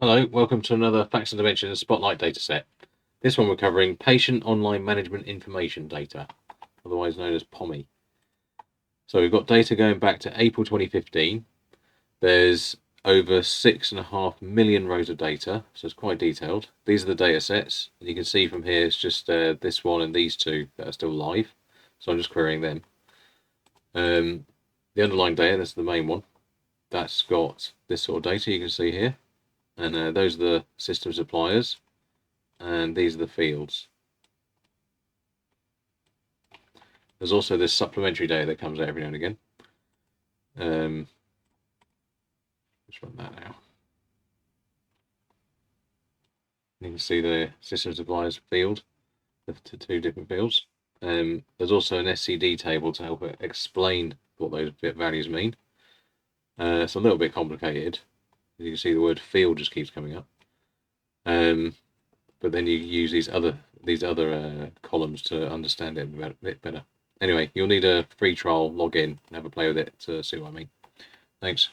Hello, welcome to another Facts and Dimensions Spotlight dataset. This one we're covering Patient Online Management Information Data, otherwise known as POMI. So we've got data going back to April 2015. There's over 6.5 million rows of data, so it's quite detailed. These are the data sets, and you can see from here it's just this one and these two that are still live, so I'm just querying them. The underlying data, that's the main one, that's got this sort of data you can see here. And those are the system suppliers, and these are the fields. There's also this supplementary data that comes out every now and again. Let's run that now. You can see the system suppliers field, the two different fields. There's also an SCD table to help explain what those bit values mean. It's a little bit complicated. As you can see, the word field just keeps coming up. But then you use these other columns to understand it a bit better. Anyway, you'll need a free trial, log in, and have a play with it to see what I mean. Thanks.